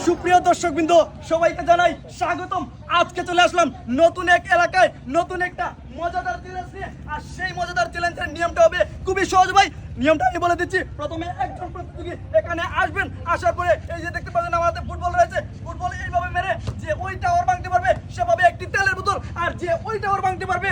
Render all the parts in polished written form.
সুপ্রিয় দর্শকবৃন্দ, সবাইকে জানাই স্বাগতম। আজকে চলে আসলাম নতুন এক এলাকায়, নতুন একটা মজাদার চ্যালেঞ্জ নিয়ে। আর সেই মজাদার চ্যালেঞ্জের নিয়মটা হবে খুবই সহজ ভাই। নিয়মটা আমি বলে দিচ্ছি। প্রথমে একজন প্রতিযোগী এখানে আসবেন, আসার পরে এই যে দেখতে পাচ্ছেন আমাদের ফুটবল রয়েছে, ফুটবল এইভাবে মেরে যে ওই টাওয়ার ভাঙতে পারবে সে পাবে একটি তেলের বোতল, আর যে ওই টাওয়ার ভাঙতে পারবে,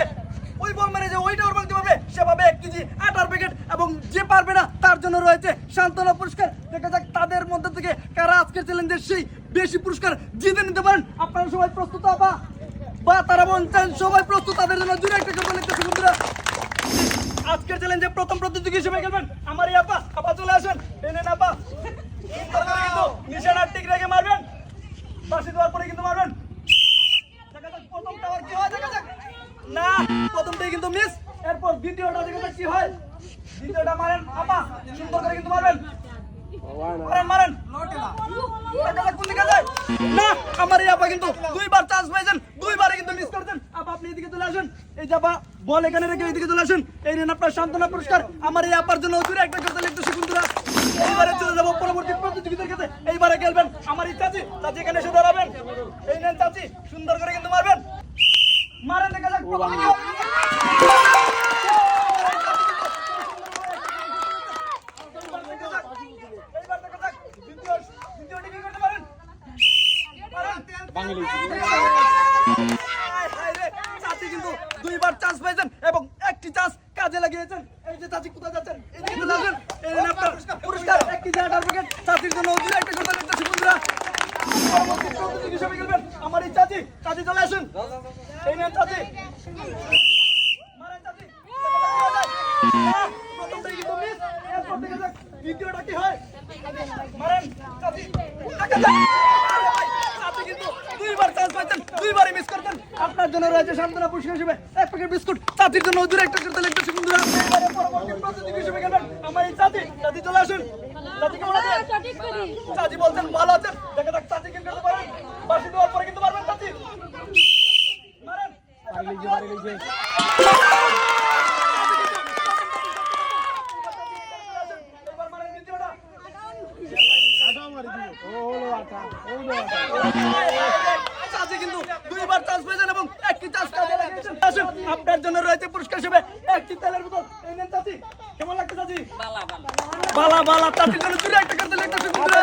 ওই বল মেরে যে ওই টাওয়ার ভাঙতে পারবে সে পাবে 1 কেজি আটার প্যাকেট, এবং যে পারবে না তার জন্য রয়েছে সান্ত্বনা পুরস্কার। দেখা যাক তাদের মধ্যে থেকে কারা আজকের চ্যালেঞ্জের সেই বেশি পুরস্কার জিতে নিতে পারেন। আপনারা সবাই প্রস্তুত? বা তারা বলছেন সবাই প্রস্তুত? তাদের জন্য জুড়ে একটা কথা লিখতেছি বন্ধুরা। আজকের চ্যালেঞ্জে প্রথম প্রতিযোগী হিসেবে খেলবেন আমার এই আপা। আপা চলে আসেন, এনে না আপা, কিন্তু নিশানা ঠিক রেখে মারবেন, বাসি দেওয়ার পরে কিন্তু মারবেন। দেখা যাক প্রথম টাওয়ার কি হয়, দেখা যাক। না, প্রথমটাই কিন্তু মিস। এরপর দ্বিতীয়টা দেখা যাক কি হয়। দ্বিতীয়টা মারেন আপা, সুন্দর করে কিন্তু মারবেন, মারেন। দেখা যাক কোন দিকে যায়। না, আমার এই আপা কিন্তু দুইবার চান্স পাইছেন, দুইবারে কিন্তু মিস করছেন। আপা আপনি এদিকে চলে আসেন, এই যে আপা বল এখানে রেখে এদিকে চলে আসেন। এই নেন আপনার সান্ত্বনা পুরস্কার। আমার এই আপার জন্য জুড়ে একটা কথা লিখতেছি বন্ধুরা। এইবারে চলে যাবো পরবর্তী প্রতিযোগীদের কাছে। এইবারে খেলবেন আমার এই চাচি। চাচি এখানে এসে দাঁড়াবেন। এই নেন চাচি, সুন্দর করে কিন্তু মারবেন, মারেন। দেখা যাক চাচি কিন্তু দুইবার চান্স পাইছেন এবং একটি চান্স কাজে লাগিয়েছেন। এই যে চাচি কোথায় যাচ্ছেন, এদিকে চলে আসেন। এই নেন আপনার পুরস্কার, একটি আটার প্যাকেট। চাচির জন্য জুড়ে একটা কথা লিখতেছি বন্ধুরা। পরবর্তী প্রতিযোগী হিসেবে খেলবেন আমার এই চাচি। চাচি চলে আসেন, এই নেন চাচি, মারেন চাচি। প্রথমটাই কিন্তু মিস। এরপর দেখা যাক দ্বিতীয়টা কি হয়, মারেন চাচি। চাচি কিন্তু দুইবার চান্স পাইছেন, দুইবারই মিস করতেন। আপনার জন্য রয়েছে সান্ত্বনা পুরস্কার হিসেবে 1 প্যাকেট বিস্কুট। চাচির জন্য জুড়ে একটা করতে লিখতেছি বন্ধুরা। পরবর্তী প্রতিযোগী হিসেবে খেলবেন আমার এই চাচি। চাচি চলে আসেন। চাচি কেমন আছেন? চাচি বলছেন ভালো আছেন। দেখা যাক চাচি কি করতে পারেন। বাসি দেওয়ার পরে কিন্তু মারবেন চাচি, মারেন। চাচি কিন্তু দুইবার চান্স পেয়েছেন এবং একটি চান্স কাজে লাগিয়েছেন। আপনার জন্য রয়েছে পুরস্কার হিসেবে একটি তেলের বোতল। এই নেন চাচি, কেমন লাগছে চাচি? বালা বালা। চাচির জন্য জুড়ে একটা করতে লিখতেছি বন্ধুরা।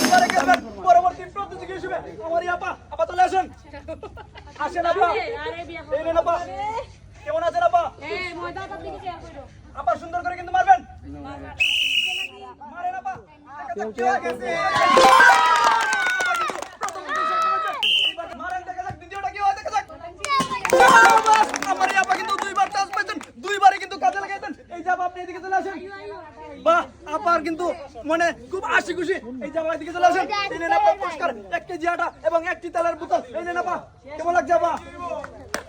এবারে খেলবেন পরবর্তী প্রতিযোগী হিসেবে আমার এই আপা। আপা চলে আসেন, আসেন আপা। এই নেন আপা, কেমন আছেন আপা? আপা সুন্দর করে কিন্তু মারবেন, মারেন আপা। মারেন। দেখা যাক দ্বিতীয়টা কি হয়, দেখা যাক। আমার এই আপা কিন্তু দুইবার চান্স পাইছেন, দুইবারই কিন্তু কাজে লাগাইছেন। এই যে আপা আপনি এদিকে চলে আসেন। বাহ, আপার কিন্তু মনে খুব হাসি খুশি। এই যে আপা এদিকে চলে আসেন। এই নেন আপনার পুরস্কার, 1 কেজি আটা এবং একটি তেলের বোতল। এই নেন আপা, কেমন লাগছে আপা?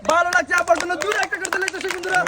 ভালো লাগছে। আপার জন্য জুড়ে একটা করতে লাগছে বন্ধুরা।